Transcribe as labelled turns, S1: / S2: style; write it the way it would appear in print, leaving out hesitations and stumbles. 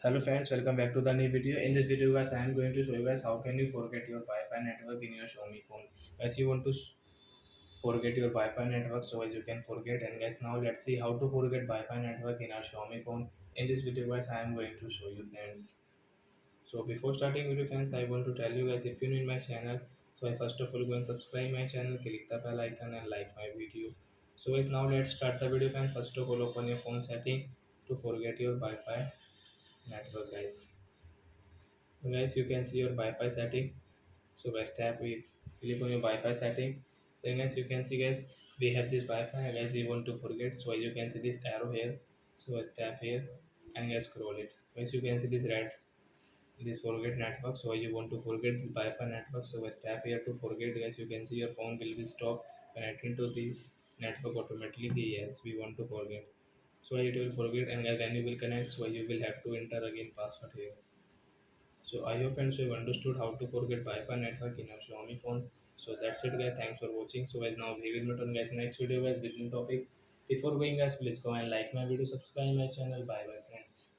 S1: Hello friends, welcome back to the new video. In this video guys, I am going to show you guys how can you forget your Wi-Fi network in your Xiaomi phone. If you want to forget your Wi-Fi network, so as you can forget. And guys, now let's see how to forget Wi-Fi network in our Xiaomi phone. In this video guys, I am going to show you friends. So before starting video friends, I want to tell you guys if you're new in my channel, so I first of all go and subscribe my channel, click the bell icon and like my video. So guys, now let's start the video friends. First of all, open your phone setting to forget your Wi-Fi network guys. So guys, you can see your Wi-Fi setting. So guys, tap we click on your Wi-Fi setting. Then guys, you can see guys, we have this Wi-Fi guys, we want to forget. So you can see this arrow here. So guys, tap here and guys, scroll it. Guys, you can see this red, this forget network. So you want to forget the Wi-Fi network. So guys, tap here to forget. Guys, you can see your phone will be stop connecting to this network automatically. Yes, we want to forget. So it will forget, and guys, when you will connect, so you will have to enter again password here. So I hope friends you have understood how to forget Wi-Fi network in your Xiaomi phone. So that's it guys. Thanks for watching. So guys, now we will meet on guys next video guys with new topic. Before going guys, please go and like my video, subscribe my channel. Bye bye friends.